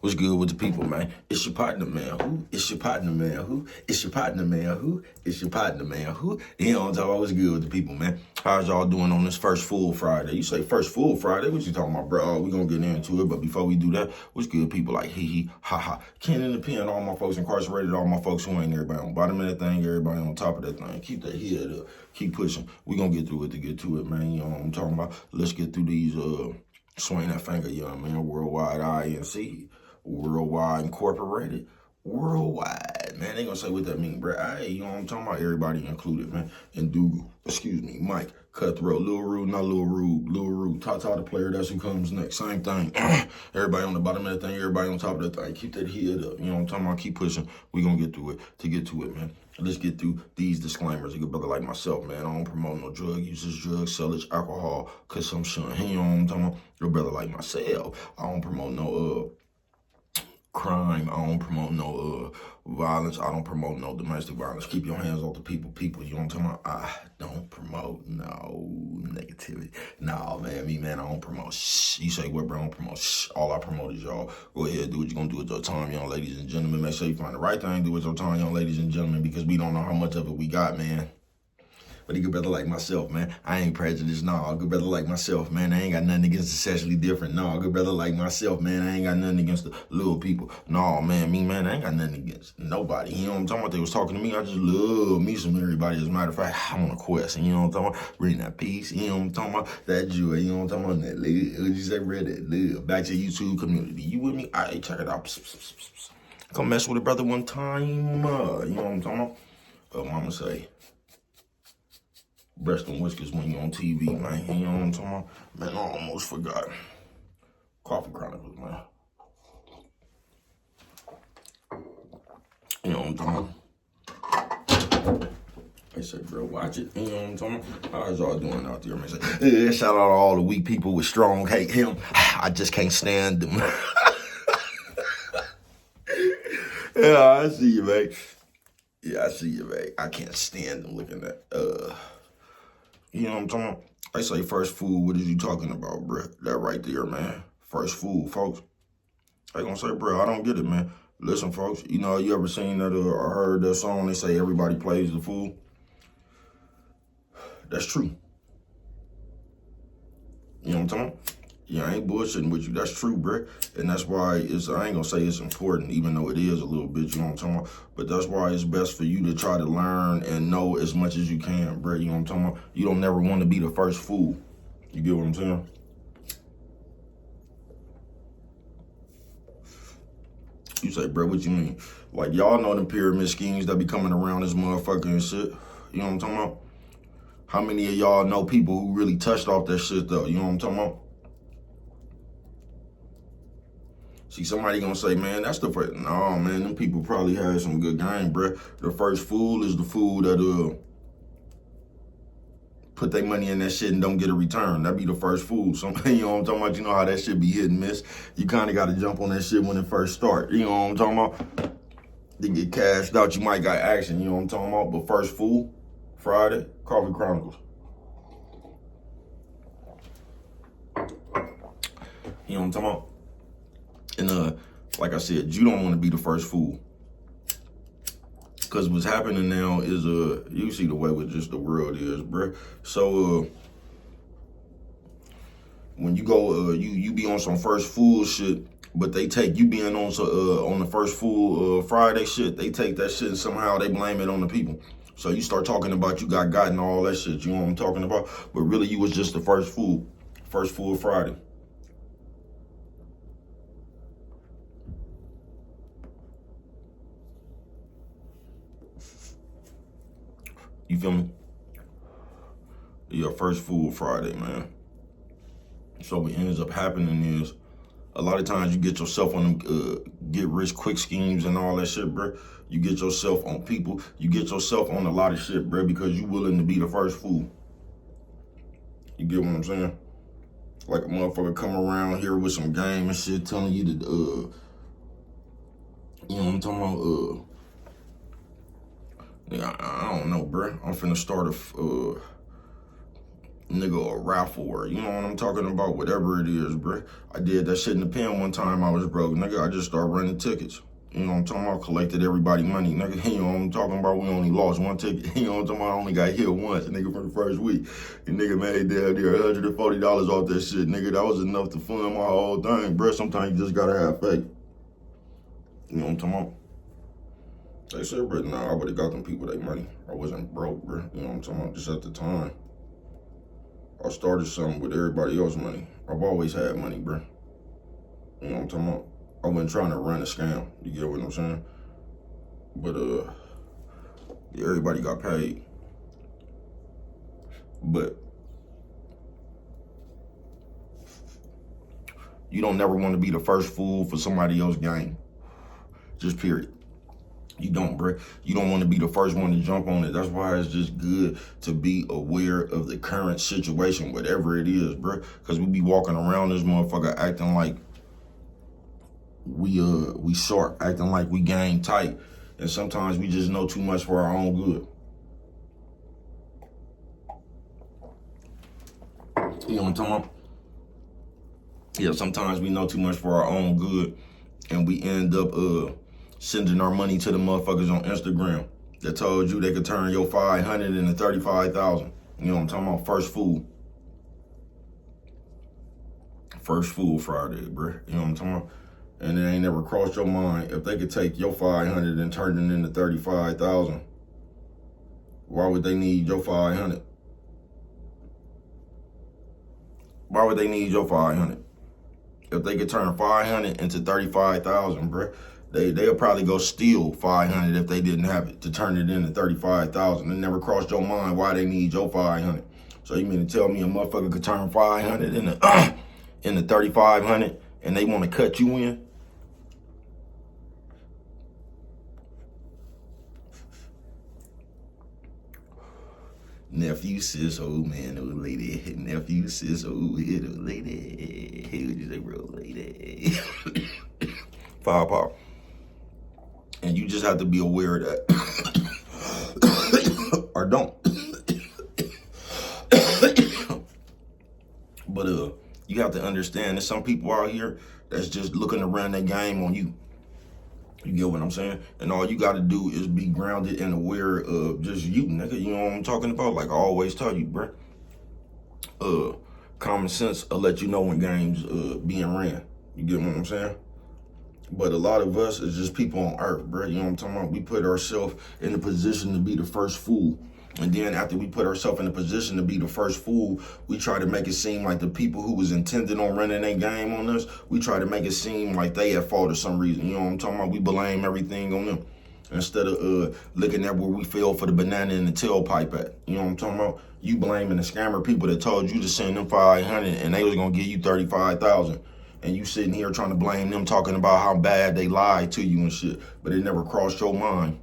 What's good with the people, man? It's your partner, man. Who? It's your partner, man. Who? It's your partner, man. Who? It's your partner, man. Who? You know what I'm talking about? What's good with the people, man? How's y'all doing on this first full Friday? You say first full Friday? What you talking about, bro? Oh, we gonna get into it, but before we do that, what's good, people? Like, hee, ha, ha. Ken in the pen, all my folks incarcerated, all my folks who ain't everybody on bottom of that thing, everybody on top of that thing. Keep that head up. Keep pushing. We gonna get through it to get to it, man. You know what I'm talking about? Let's get through these, swing that finger, young man. Worldwide INC. Worldwide Incorporated, worldwide, man. They gonna say what that mean, bro. Hey, you know what I'm talking about? Everybody included, man. And Dougal, excuse me, Mike, Cutthroat, Lil Rude, not Lil Rude, Lil Rude, Tata the player, that's who comes next. Same thing. Everybody on the bottom of that thing, everybody on top of that thing. Keep that head up. You know what I'm talking about? Keep pushing. We gonna get through it. To get to it, man. Let's get through these disclaimers. A good brother like myself, man. I don't promote no drug usage, drugs, sellage, alcohol, consumption. You know what I'm talking about? Good brother like myself. I don't promote no crime. I don't promote no violence. I don't promote no domestic violence. Keep your hands off the people. You know what I'm talking about? I don't promote no negativity. Nah, man, I don't promote shh. You say what, bro? I don't promote shh. All I promote is y'all. Go ahead, do what you're gonna do with your time, young ladies and gentlemen. Make sure you find the right thing to do with your time, young ladies and gentlemen, because we don't know how much of it we got, man. But a good brother like myself, man, I ain't prejudiced. No, a good brother like myself, man, I ain't got nothing against the sexually different. No, a good brother like myself, man, I ain't got nothing against the little people. No, man, I ain't got nothing against nobody. You know what I'm talking about? They was talking to me. I just love me some everybody. As a matter of fact, I'm on a quest. You know what I'm talking about? Reading that piece. You know what I'm talking about? That joy. You know what I'm talking about? That love. What you say? Read that love. Back to YouTube community. You with me? All right, check it out. Come mess with a brother one time. You know what I'm talking about? Mama say, breast and whiskers when you on TV, man. You know what I'm talking about? Man, I almost forgot. Coffee Chronicles, man. You know what I'm talking about? They say, bro, watch it. You know what I'm talking about? How's y'all doing out there, man? Say, shout out to all the weak people with strong hate him. I just can't stand them. Yeah, I see you, man. Yeah, I see you, man. I can't stand them looking at, you know what I'm talking about? I say first food, what is you talking about, bro? That right there, man. First food, folks. They gonna say, bro, I don't get it, man. Listen, folks, you know, you ever seen that or heard that song? They say everybody plays the fool. That's true. You know what I'm talking about? Yeah, I ain't bullshitting with you. That's true, bro. And that's why I ain't gonna say it's important, even though it is a little bit, you know what I'm talking about? But that's why it's best for you to try to learn and know as much as you can, bro. You know what I'm talking about? You don't never want to be the first fool. You get what I'm saying? You say, bro, what you mean? Like, y'all know them pyramid schemes that be coming around this motherfucker and shit. You know what I'm talking about? How many of y'all know people who really touched off that shit, though? You know what I'm talking about? See, somebody gonna say, man, that's the first. No, man, them people probably had some good game, bro. The first fool is the fool that put their money in that shit and don't get a return. That be the first fool. So, you know what I'm talking about? You know how that shit be hit and miss. You kind of got to jump on that shit when it first start. You know what I'm talking about? Then get cashed out. You might got action. You know what I'm talking about? But first fool, Friday, Coffee Chronicles. You know what I'm talking about? And like I said, you don't want to be the first fool. Because what's happening now is, you see the way with just the world is, bruh. So, when you go, you be on some first fool shit, but they take you being on the first fool Friday shit, they take that shit and somehow they blame it on the people. So you start talking about you got and all that shit, you know what I'm talking about? But really you was just the first fool Friday. You feel me? Your first fool Friday, man. So what ends up happening is, a lot of times you get yourself on them get rich quick schemes and all that shit, bro. You get yourself on people. You get yourself on a lot of shit, bro, because you willing to be the first fool. You get what I'm saying? Like a motherfucker come around here with some game and shit telling you to, you know what I'm talking about? I don't know, bro. I'm finna start nigga, a raffle or, you know what I'm talking about, whatever it is, bruh. I did that shit in the pen one time I was broke, nigga. I just started running tickets. You know what I'm talking about? Collected everybody money, nigga. You know what I'm talking about? We only lost one ticket. You know what I'm talking about? I only got hit once, nigga, for the first week. And nigga made damn near $140 off that shit, nigga. That was enough to fund my whole thing, bruh. Sometimes you just gotta have faith. You know what I'm talking about? They said, bro, nah, I would've got them people their money. I wasn't broke, bro. You know what I'm talking about? Just at the time. I started something with everybody else's money. I've always had money, bro. You know what I'm talking about? I wasn't trying to run a scam. You get what I'm saying? But, yeah, everybody got paid. But you don't never want to be the first fool for somebody else's game. Just period. You don't, bruh. You don't want to be the first one to jump on it. That's why it's just good to be aware of the current situation, whatever it is, bruh. Because we be walking around this motherfucker acting like we sharp, acting like we gang tight. And sometimes we just know too much for our own good. You know what I'm talking about? Yeah, sometimes we know too much for our own good. And we end up sending our money to the motherfuckers on Instagram that told you they could turn your 500 into 35,000. You know what I'm talking about? First fool. First fool Friday, bruh. You know what I'm talking about? And it ain't never crossed your mind, if they could take your 500 and turn it into 35,000, why would they need your 500? Why would they need your 500? If they could turn 500 into 35,000, bruh, they'll probably go steal 500 if they didn't have it to turn it into 35,000. It never crossed your mind why they need your 500. So you mean to tell me a motherfucker could turn 500 into 3,500 and they want to cut you in? Nephew, sis, old man, old lady. Nephew, sis, old head, old lady. Hey, what you say, bro, lady? Firepower. And you just have to be aware of that. Or don't. But you have to understand there's some people out here that's just looking to run their game on you. You get what I'm saying? And all you got to do is be grounded and aware of just you, nigga. You know what I'm talking about? Like I always tell you, bruh. Common sense will let you know when games being ran. You get what I'm saying? But a lot of us is just people on earth, bruh. You know what I'm talking about? We put ourselves in a position to be the first fool. And then after we put ourselves in a position to be the first fool, we try to make it seem like the people who was intended on running their game on us, we try to make it seem like they at fault for some reason. You know what I'm talking about? We blame everything on them instead of looking at where we fell for the banana in the tailpipe at. You know what I'm talking about? You blaming the scammer people that told you to send them 500 and they was going to give you 35,000. And you sitting here trying to blame them, talking about how bad they lied to you and shit. But it never crossed your mind.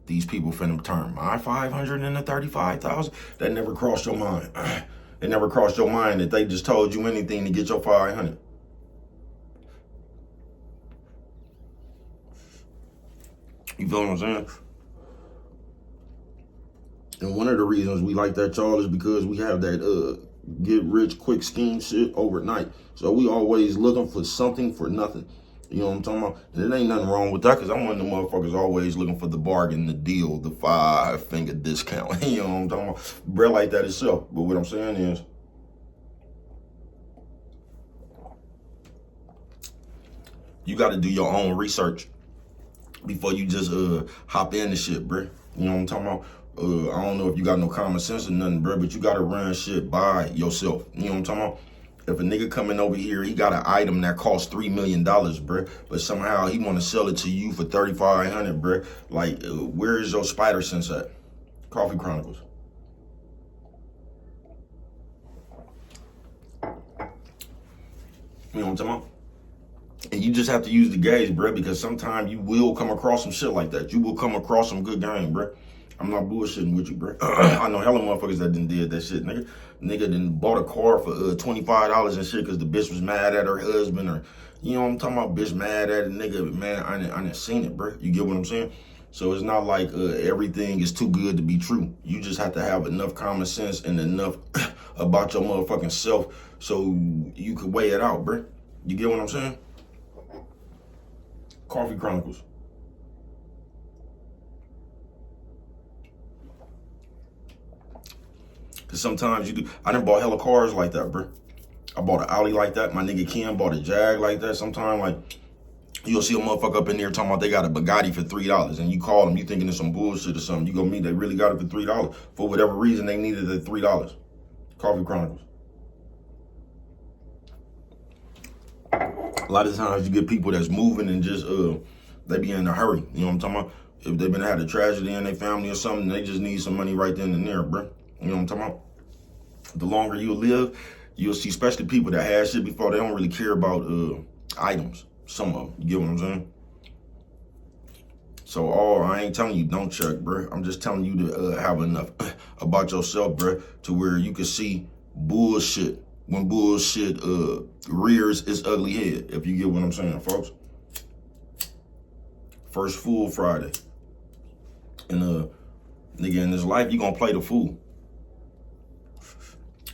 These people finna turn my 500 into 35,000. That never crossed your mind. It never crossed your mind that they just told you anything to get your 500. You feel what I'm saying? And one of the reasons we like that, y'all, is because we have that get rich quick scheme shit overnight. So we always looking for something for nothing. You know what I'm talking about? And it ain't nothing wrong with that, because I'm one of the motherfuckers always looking for the bargain, the deal, the 5-finger discount. You know what I'm talking about? Bread like that itself. But what I'm saying is, you got to do your own research before you just hop into shit, bruh. You know what I'm talking about? I don't know if you got no common sense or nothing, bruh, but you got to run shit by yourself. You know what I'm talking about? If a nigga coming over here, he got an item that costs $3 million, bruh, but somehow he want to sell it to you for 3,500, bruh. Like, where is your spider sense at? Coffee Chronicles. You know what I'm talking about? And you just have to use the gauge, bruh, because sometimes you will come across some shit like that. You will come across some good game, bruh. I'm not bullshitting with you, bruh. I know hella motherfuckers that done did that shit, nigga. Nigga done bought a car for $25 and shit because the bitch was mad at her husband, or, you know what I'm talking about, bitch mad at a nigga. Man, I done seen it, bruh. You get what I'm saying? So it's not like everything is too good to be true. You just have to have enough common sense and enough about your motherfucking self so you could weigh it out, bruh. You get what I'm saying? Coffee Chronicles. Cause sometimes you do. I done bought hella cars like that, bruh. I bought an Audi like that. My nigga Ken bought a Jag like that. Sometimes, like, you'll see a motherfucker up in there talking about they got a Bugatti for $3, and you call them, you thinking it's some bullshit or something. You go meet, they really got it for $3 for whatever reason they needed the $3. Coffee Chronicles. A lot of times you get people that's moving and just they be in a hurry. You know what I'm talking about? If they've been had a tragedy in their family or something, they just need some money right then and there, bro. You know what I'm talking about? The longer you live, you'll see, especially people that had shit before, they don't really care about items. Some of them, you get what I'm saying? So, I ain't telling you don't check, bro. I'm just telling you to have enough about yourself, bro, to where you can see bullshit when bullshit rears its ugly head, if you get what I'm saying, folks. First Fool Friday. And nigga, in this life, you gonna play the fool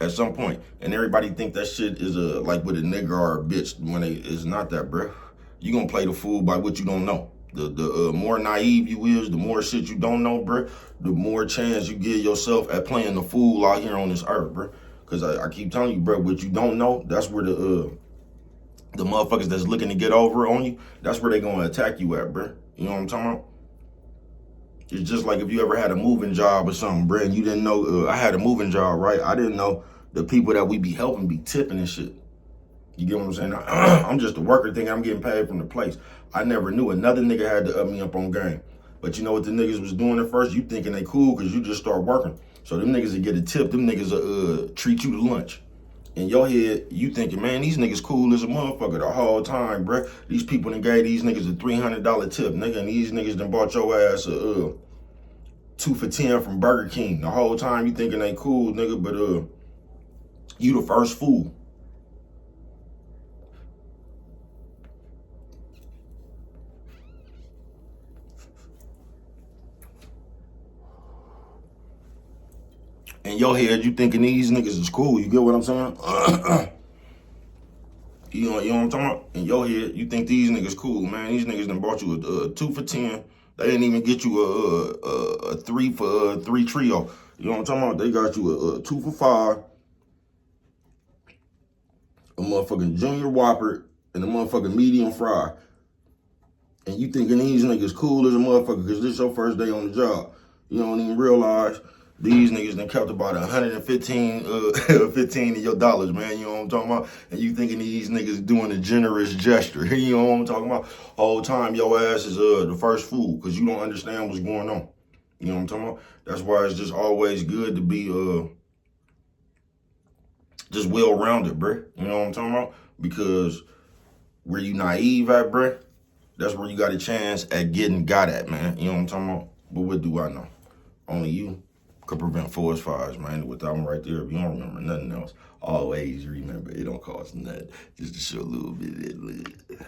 at some point. And everybody think that shit is like with a nigga or a bitch when it's not that, bro. You gonna play the fool by what you don't know. The more naive you is, the more shit you don't know, bro, the more chance you give yourself at playing the fool out here on this earth, bro. Cause I keep telling you, bro, what you don't know, that's where the motherfuckers that's looking to get over on you, that's where they gonna attack you at, bro. You know what I'm talking about? It's just like if you ever had a moving job or something, bro, and you didn't know, I had a moving job, right? I didn't know the people that we be helping be tipping and shit. You get what I'm saying? I'm just a worker thinking I'm getting paid from the place. I never knew another nigga had to up me up on game. But you know what the niggas was doing at first? You thinking they cool because you just start working. So them niggas will get a tip. Them niggas will treat you to lunch. In your head, you thinking, man, these niggas cool as a motherfucker the whole time, bruh. These people done gave these niggas a $300 tip, nigga, and these niggas done bought your ass a 2 for $10 from Burger King. The whole time you thinking they cool, nigga, but you the first fool. In your head, you thinking these niggas is cool. You get what I'm saying? You know what I'm talking about? In your head, you think these niggas cool, man. These niggas done bought you a 2 for $10. They didn't even get you a 3 for 3 trio. You know what I'm talking about? They got you a 2 for $5, a motherfucking junior Whopper, and a motherfucking medium fry. And you thinking these niggas cool as a motherfucker because this your first day on the job. You don't even realize these niggas done kept about 115 15 of your dollars, man. You know what I'm talking about? And you thinking these niggas doing a generous gesture. You know what I'm talking about? Whole time your ass is the first fool because you don't understand what's going on. You know what I'm talking about? That's why it's just always good to be just well-rounded, bruh. You know what I'm talking about? Because where you naive at, bruh, that's where you got a chance at getting got at, man. You know what I'm talking about? But what do I know? Only you could prevent forest fires, man. With that one right there, if you don't remember nothing else, always remember it don't cost nothing. Just to show a little bit of that.